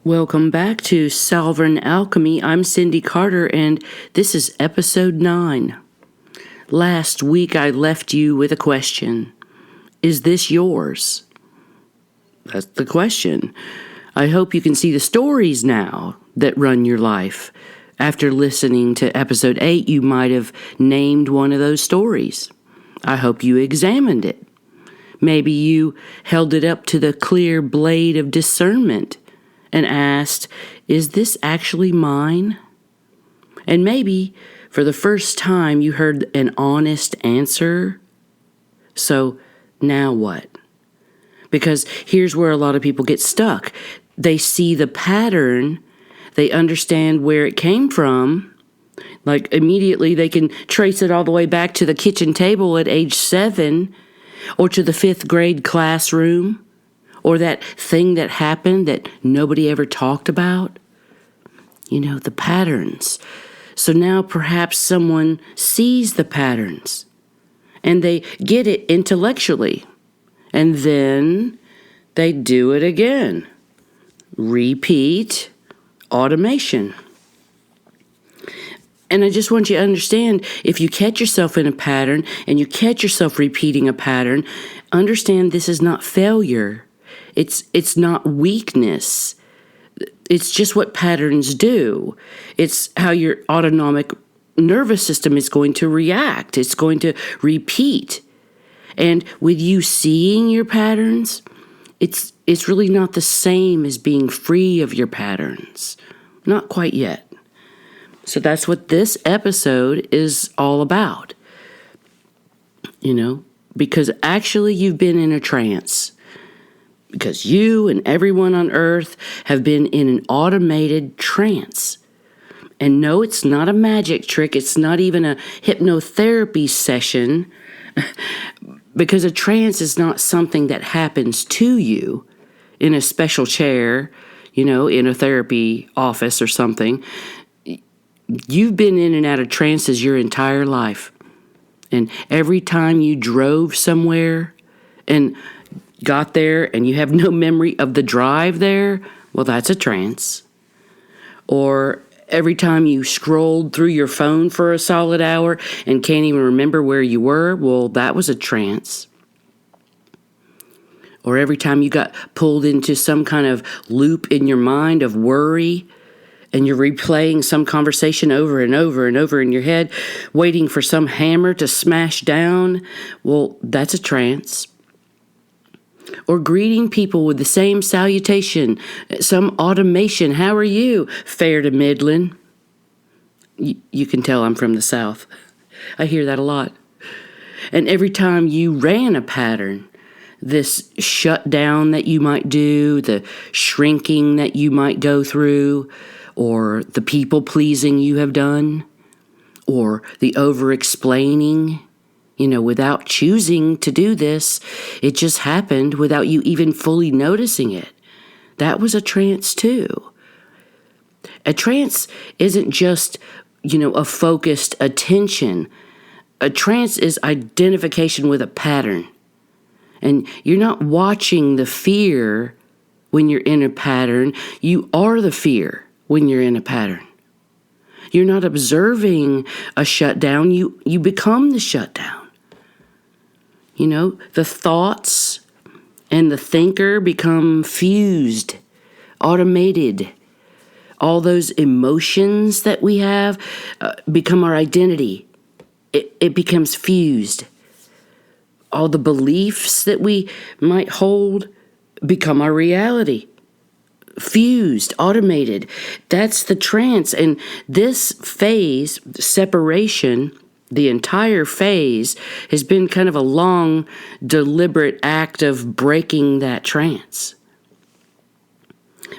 Welcome back to Sovereign Alchemy. I'm Cindy Carter, and this is episode 9. Last week I left you with a question. Is this yours? That's the question. I hope you can see the stories now that run your life. After listening to episode 8, you might have named one of those stories. I hope you examined it. Maybe you held it up to the clear blade of discernment and asked, is this actually mine? And maybe for the first time you heard an honest answer. So now what? Because here's where a lot of people get stuck. They see the pattern, they understand where it came from, like immediately they can trace it all the way back to the kitchen table at age 7, or to the 5th grade classroom, or that thing that happened that nobody ever talked about. You know, the patterns. So now perhaps someone sees the patterns and they get it intellectually. And then they do it again. Repeat, automation. And I just want you to understand, if you catch yourself in a pattern and you catch yourself repeating a pattern, understand this is not failure. It's not weakness. It's just what patterns do. It's how your autonomic nervous system is going to react. It's going to repeat. And with you seeing your patterns, it's really not the same as being free of your patterns. Not quite yet. So that's what this episode is all about. You know, because actually you've been in a trance. Because you and everyone on earth have been in an automated trance. And no, it's not a magic trick. It's not even a hypnotherapy session. Because a trance is not something that happens to you in a special chair, you know, in a therapy office or something. You've been in and out of trances your entire life. And every time you drove somewhere and got there and you have no memory of the drive there, well, that's a trance. Or every time you scrolled through your phone for a solid hour and can't even remember where you were, well, that was a trance. Or every time you got pulled into some kind of loop in your mind of worry and you're replaying some conversation over and over and over in your head, waiting for some hammer to smash down, well, that's a trance. Or greeting people with the same salutation, some automation. How are you? Fair to middling. You can tell I'm from the South. I hear that a lot. And every time you ran a pattern, this shutdown that you might do, the shrinking that you might go through, or the people-pleasing you have done, or the over-explaining, you know, without choosing to do this, it just happened without you even fully noticing it. That was a trance too. A trance isn't just, you know, a focused attention. A trance is identification with a pattern. And you're not watching the fear when you're in a pattern. You are the fear when you're in a pattern. You're not observing a shutdown. You become the shutdown. You know, the thoughts and the thinker become fused, automated. All those emotions that we have become our identity. It becomes fused. All the beliefs that we might hold become our reality. Fused, automated. That's the trance. And this phase, separation, the entire phase has been kind of a long, deliberate act of breaking that trance.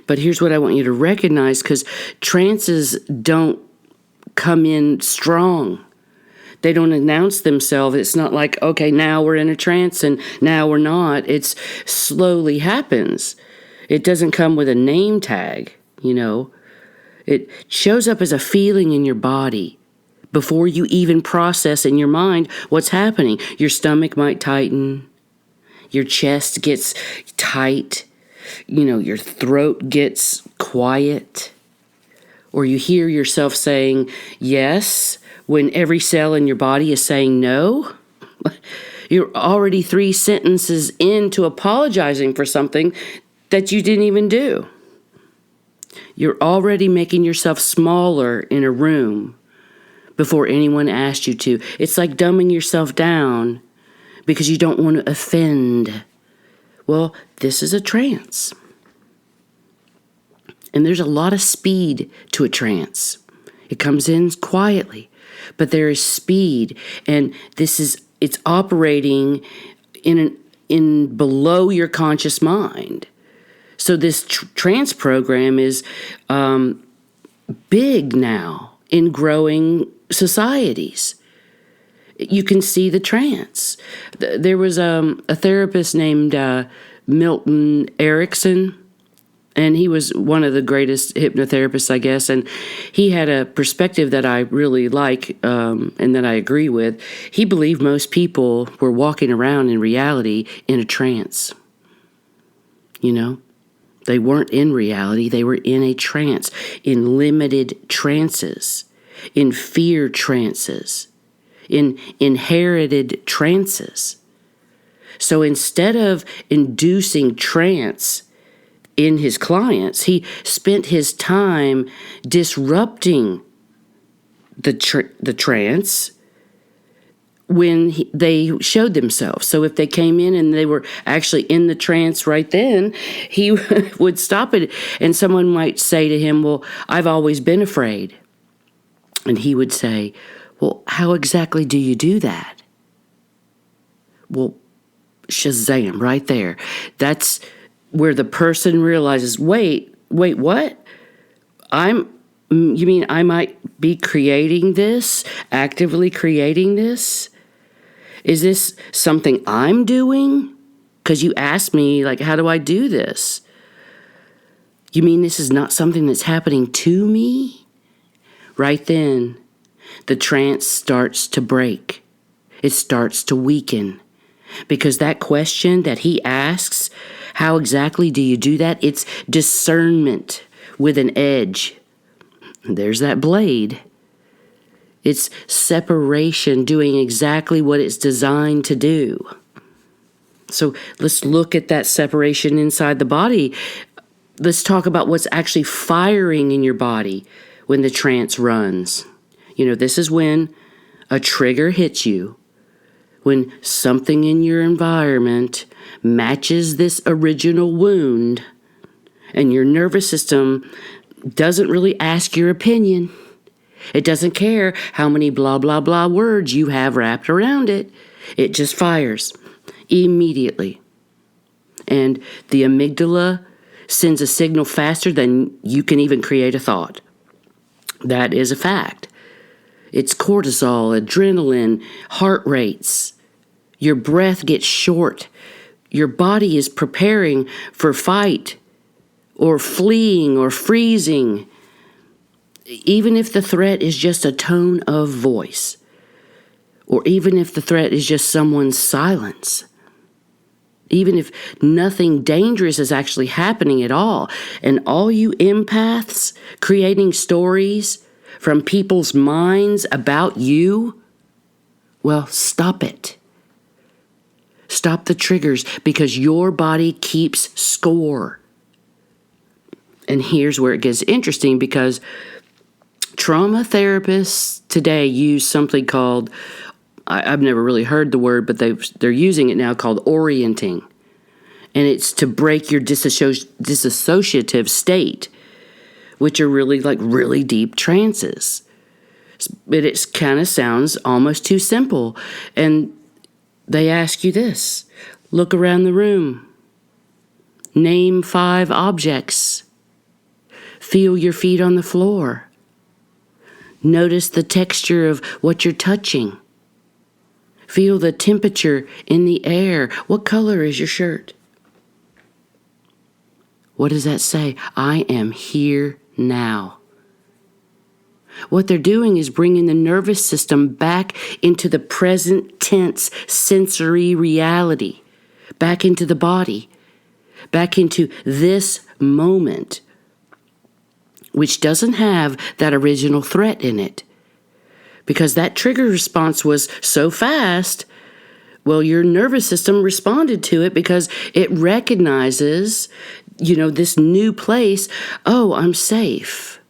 But here's what I want you to recognize, because trances don't come in strong. They don't announce themselves. It's not like, okay, now we're in a trance and now we're not. It slowly happens. It doesn't come with a name tag, you know. It shows up as a feeling in your body. Before you even process in your mind what's happening. Your stomach might tighten. Your chest gets tight. your throat gets quiet, or you hear yourself saying yes when every cell in your body is saying no. You're already 3 sentences into apologizing for something that you didn't even do. You're already making yourself smaller in a room before anyone asked you to. It's like dumbing yourself down because you don't want to offend. Well, this is a trance. And there's a lot of speed to a trance. It comes in quietly, but there is speed, and it's operating in below your conscious mind. So this trance program is big now in growing societies. You can see the trance. There was a therapist named Milton Erickson, and he was one of the greatest hypnotherapists, I guess, and he had a perspective that I really like and that I agree with. He believed most people were walking around in reality in a trance. They weren't in reality, they were in a trance, in limited trances, in fear trances, in inherited trances. So instead of inducing trance in his clients, he spent his time disrupting the trance when they showed themselves. So if they came in and they were actually in the trance right then, he would stop it, and someone might say to him, well, I've always been afraid. And he would say, well, how exactly do you do that? Well, shazam, right there. That's where the person realizes, wait, what? You mean I might be creating this, actively creating this? Is this something I'm doing? Because you asked me, how do I do this? You mean this is not something that's happening to me? Right then, the trance starts to break. It starts to weaken. Because that question that he asks, how exactly do you do that? It's discernment with an edge. There's that blade. It's separation doing exactly what it's designed to do. So let's look at that separation inside the body. Let's talk about what's actually firing in your body when the trance runs. This is when a trigger hits you, when something in your environment matches this original wound, and your nervous system doesn't really ask your opinion. It doesn't care how many blah, blah, blah words you have wrapped around it. It just fires immediately. And the amygdala sends a signal faster than you can even create a thought. That is a fact. It's cortisol, adrenaline, heart rates. Your breath gets short. Your body is preparing for fight or fleeing or freezing, even if the threat is just a tone of voice, or even if the threat is just someone's silence, even if nothing dangerous is actually happening at all, and all you empaths creating stories from people's minds about you, well, stop it. Stop the triggers, because your body keeps score. And here's where it gets interesting, because trauma therapists today use something called, I've never really heard the word, but they're using it now, called orienting. And it's to break your dissociative state, which are really deep trances. But it kind of sounds almost too simple. And they ask you this: look around the room. Name 5 objects. Feel your feet on the floor. Notice the texture of what you're touching. Feel the temperature in the air. What color is your shirt? What does that say? I am here now. What they're doing is bringing the nervous system back into the present tense sensory reality, back into the body. back into this moment, which doesn't have that original threat in it. Because that trigger response was so fast, well, your nervous system responded to it because it recognizes, this new place. Oh, I'm safe.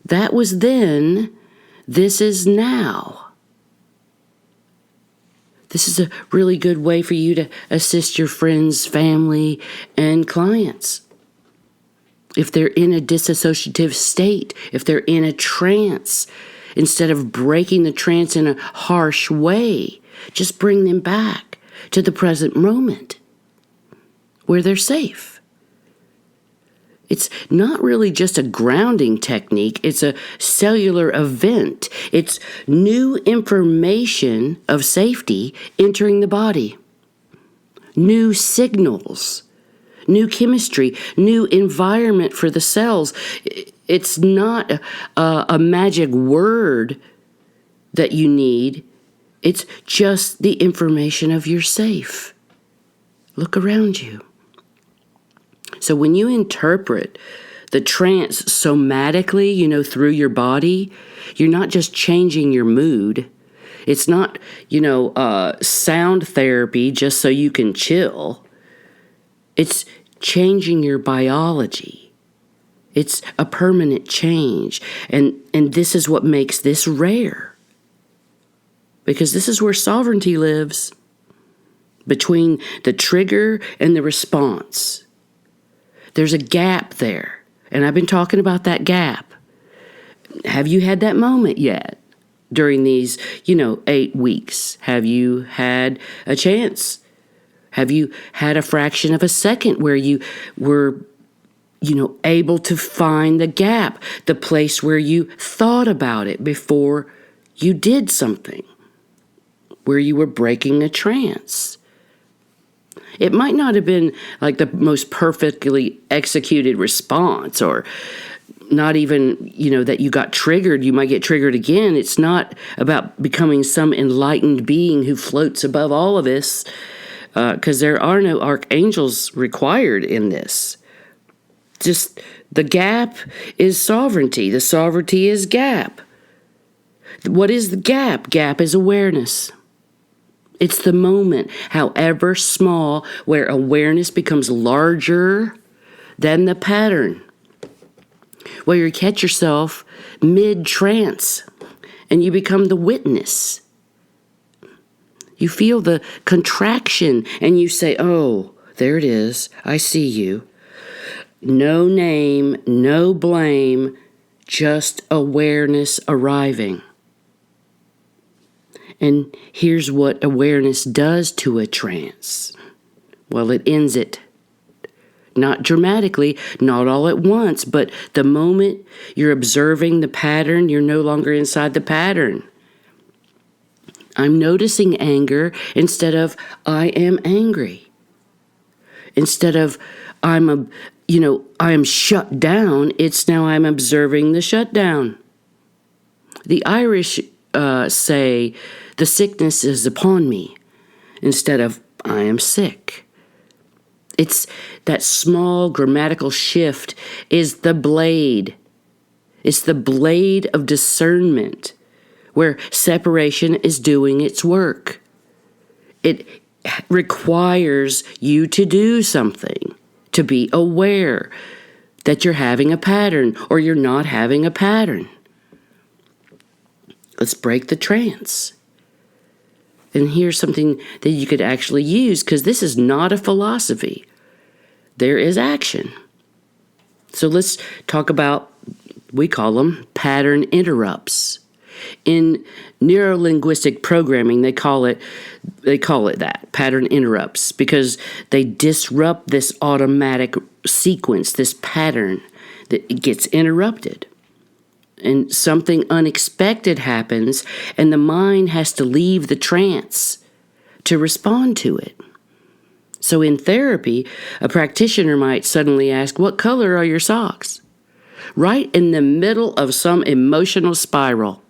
That was then. This is now. This is a really good way for you to assist your friends, family, and clients. If they're in a disassociative state, if they're in a trance, instead of breaking the trance in a harsh way, just bring them back to the present moment where they're safe. It's not really just a grounding technique. It's a cellular event. It's new information of safety entering the body. New signals, new chemistry, new environment for the cells. It's not a magic word that you need. It's just the information of you're safe. Look around you. So when you interpret the trance somatically, through your body, you're not just changing your mood. It's not, sound therapy just so you can chill. It's changing your biology. It's a permanent change. And this is what makes this rare. Because this is where sovereignty lives. Between the trigger and the response. There's a gap there. And I've been talking about that gap. Have you had that moment yet? During these, 8 weeks? Have you had a chance? Have you had a fraction of a second where you were, able to find the gap, the place where you thought about it before you did something, where you were breaking a trance? It might not have been like the most perfectly executed response, or not even, that you got triggered. You might get triggered again. It's not about becoming some enlightened being who floats above all of this, because there are no archangels required in this. Just the gap is sovereignty. The sovereignty is gap. What is the gap? Gap is awareness. It's the moment, however small, where awareness becomes larger than the pattern. Where you catch yourself mid-trance and you become the witness. You feel the contraction and you say, oh, there it is. I see you. No name, no blame, just awareness arriving. And here's what awareness does to a trance. Well, it ends it. Not dramatically, not all at once, but the moment you're observing the pattern, you're no longer inside the pattern. I'm noticing anger instead of I am angry. Instead of I am shut down, it's now I'm observing the shutdown. The Irish say, the sickness is upon me, instead of I am sick. It's that small grammatical shift is the blade. It's the blade of discernment, where separation is doing its work. It requires you to do something, to be aware that you're having a pattern or you're not having a pattern. Let's break the trance. And here's something that you could actually use, because this is not a philosophy. There is action. So let's talk about, we call them pattern interrupts. In neurolinguistic programming, they call it that, pattern interrupts, because they disrupt this automatic sequence, this pattern that it gets interrupted. And something unexpected happens, and the mind has to leave the trance to respond to it. So in therapy, a practitioner might suddenly ask, what color are your socks? Right in the middle of some emotional spiral.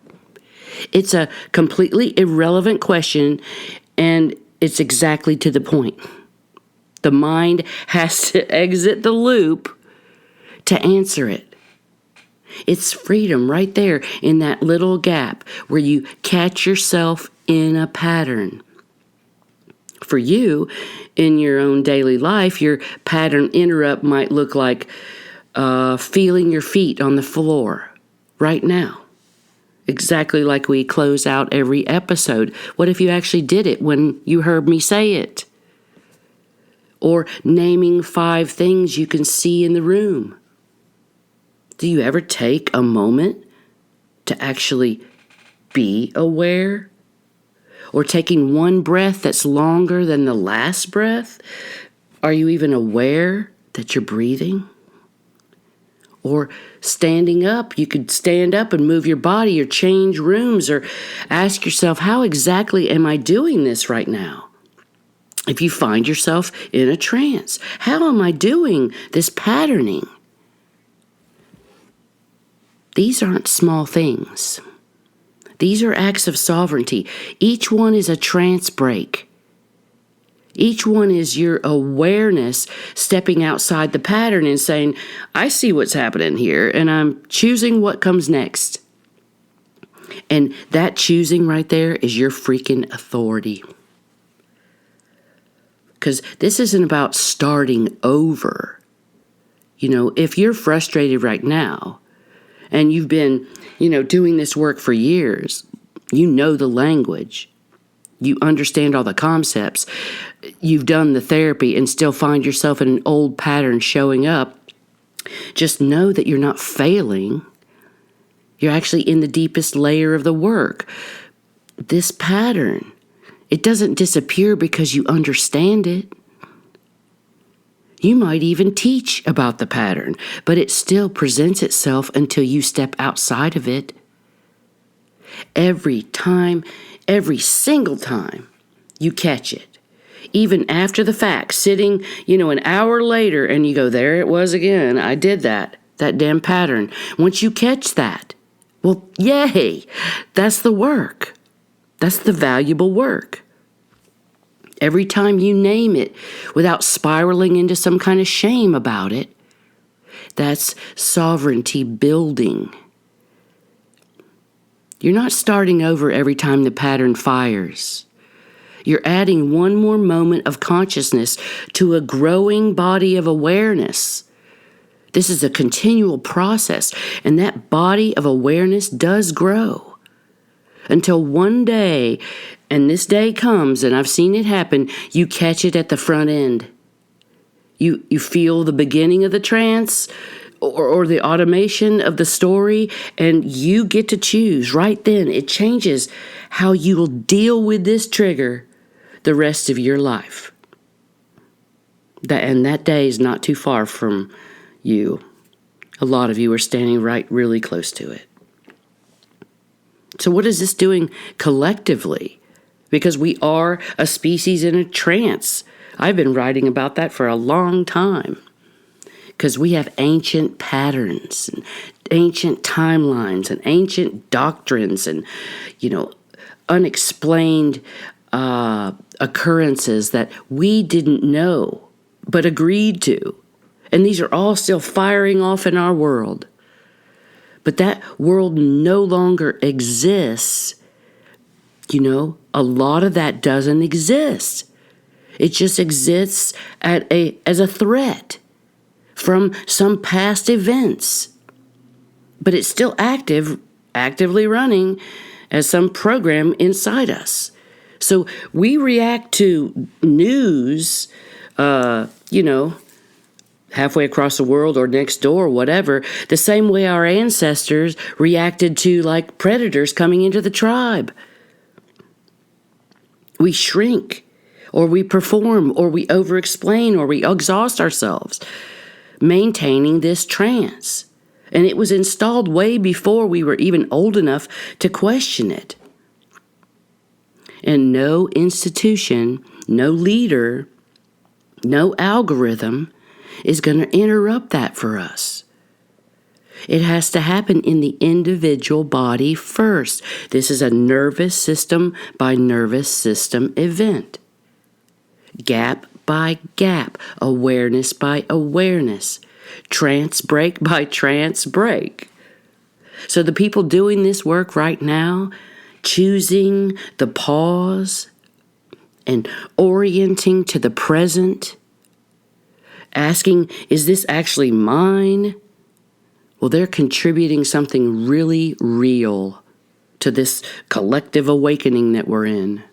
It's a completely irrelevant question, and it's exactly to the point. The mind has to exit the loop to answer it. It's freedom right there in that little gap where you catch yourself in a pattern. For you, in your own daily life, your pattern interrupt might look like feeling your feet on the floor right now. Exactly like we close out every episode. What if you actually did it when you heard me say it? Or naming 5 things you can see in the room. Do you ever take a moment to actually be aware? Or taking one breath that's longer than the last breath? Are you even aware that you're breathing? Or standing up, you could stand up and move your body or change rooms or ask yourself, how exactly am I doing this right now? If you find yourself in a trance, how am I doing this patterning? These aren't small things. These are acts of sovereignty. Each one is a trance break. Each one is your awareness stepping outside the pattern and saying, I see what's happening here, and I'm choosing what comes next. And that choosing right there is your freaking authority. Because this isn't about starting over. You know, if you're frustrated right now, and you've been, doing this work for years, you know the language. You understand all the concepts. You've done the therapy and still find yourself in an old pattern showing up. Just know that you're not failing. You're actually in the deepest layer of the work. This pattern, it doesn't disappear because you understand it. You might even teach about the pattern, but it still presents itself until you step outside of it. Every time, every single time you catch it, even after the fact, sitting, an hour later and you go, there it was again. I did that damn pattern. Once you catch that, well, yay, that's the work. That's the valuable work. Every time you name it without spiraling into some kind of shame about it, that's sovereignty building. You're not starting over every time the pattern fires. You're adding one more moment of consciousness to a growing body of awareness. This is a continual process, and that body of awareness does grow. Until one day, and this day comes, and I've seen it happen, you catch it at the front end. You feel the beginning of the trance or the automation of the story, and you get to choose right then. It changes how you will deal with this trigger the rest of your life. That day is not too far from you. A lot of you are standing really close to it. So what is this doing collectively? Because we are a species in a trance. I've been writing about that for a long time. Because we have ancient patterns and ancient timelines and ancient doctrines and, unexplained occurrences that we didn't know but agreed to. And these are all still firing off in our world. But that world no longer exists. A lot of that doesn't exist. It just exists as a threat from some past events. But it's still actively running as some program inside us. So we react to news, halfway across the world or next door, whatever, the same way our ancestors reacted to like predators coming into the tribe. We shrink, or we perform, or we over-explain, or we exhaust ourselves, maintaining this trance. And it was installed way before we were even old enough to question it. And no institution, no leader, no algorithm is going to interrupt that for us. It has to happen in the individual body first. This is a nervous system by nervous system event. Gap by gap, awareness by awareness, trance break by trance break. So the people doing this work right now, choosing the pause and orienting to the present, asking, is this actually mine? Well, they're contributing something really real to this collective awakening that we're in.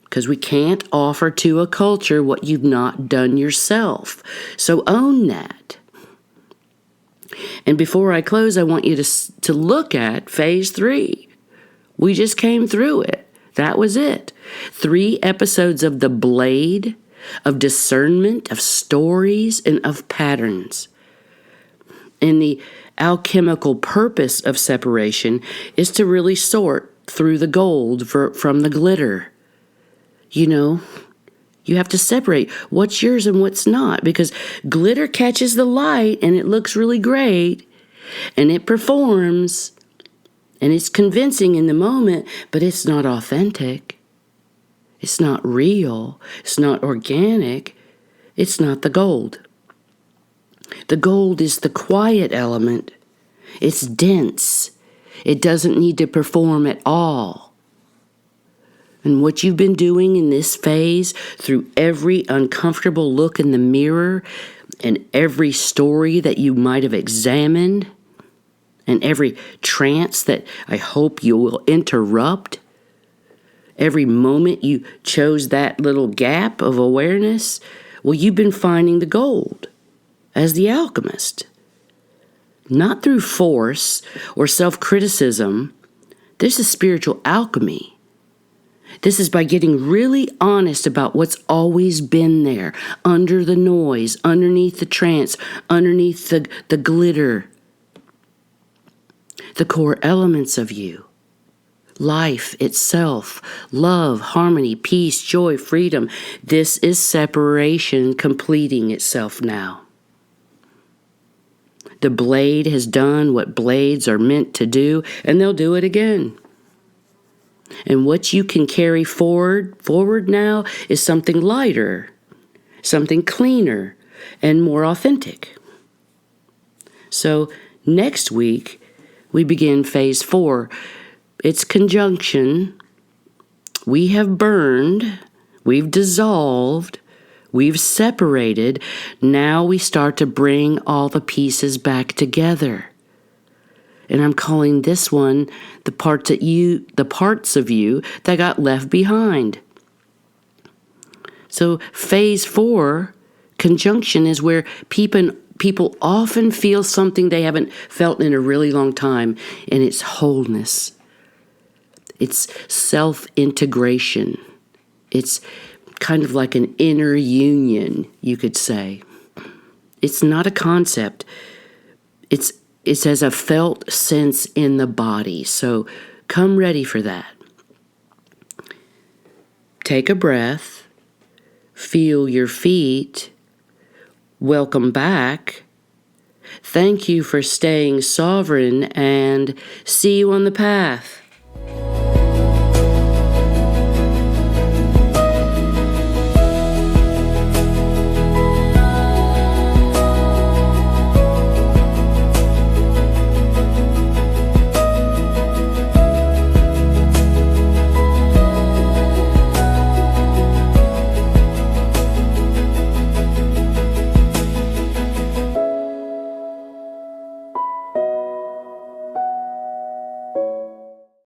Because we can't offer to a culture what you've not done yourself. So own that. And before I close, I want you to look at phase 3. We just came through it. That was it. 3 episodes of the blade, of discernment, of stories, and of patterns. And the alchemical purpose of separation is to really sort through the gold from the glitter. You know, you have to separate what's yours and what's not, because glitter catches the light and it looks really great and it performs and it's convincing in the moment, but it's not authentic. It's not real. It's not organic. It's not the gold. The gold is the quiet element. It's dense. It doesn't need to perform at all. And what you've been doing in this phase, through every uncomfortable look in the mirror and every story that you might have examined and every trance that I hope you will interrupt, every moment you chose that little gap of awareness, well, you've been finding the gold as the alchemist. Not through force or self-criticism. This is spiritual alchemy. This is by getting really honest about what's always been there, under the noise, underneath the trance, underneath the glitter. The core elements of you. Life itself, love, harmony, peace, joy, freedom. This is separation completing itself now. The blade has done what blades are meant to do, and they'll do it again. And what you can carry forward now is something lighter, something cleaner, and more authentic. So next week, we begin phase 4. It's conjunction. We have burned. We've dissolved. We've separated. Now we start to bring all the pieces back together. And I'm calling this one the parts of you that got left behind. So phase 4, conjunction, is where people often feel something they haven't felt in a really long time, and it's wholeness. It's self-integration. It's kind of like an inner union, you could say. It's not a concept. It's as a felt sense in the body. So come ready for that. Take a breath. Feel your feet. Welcome back. Thank you for staying sovereign, and see you on the path.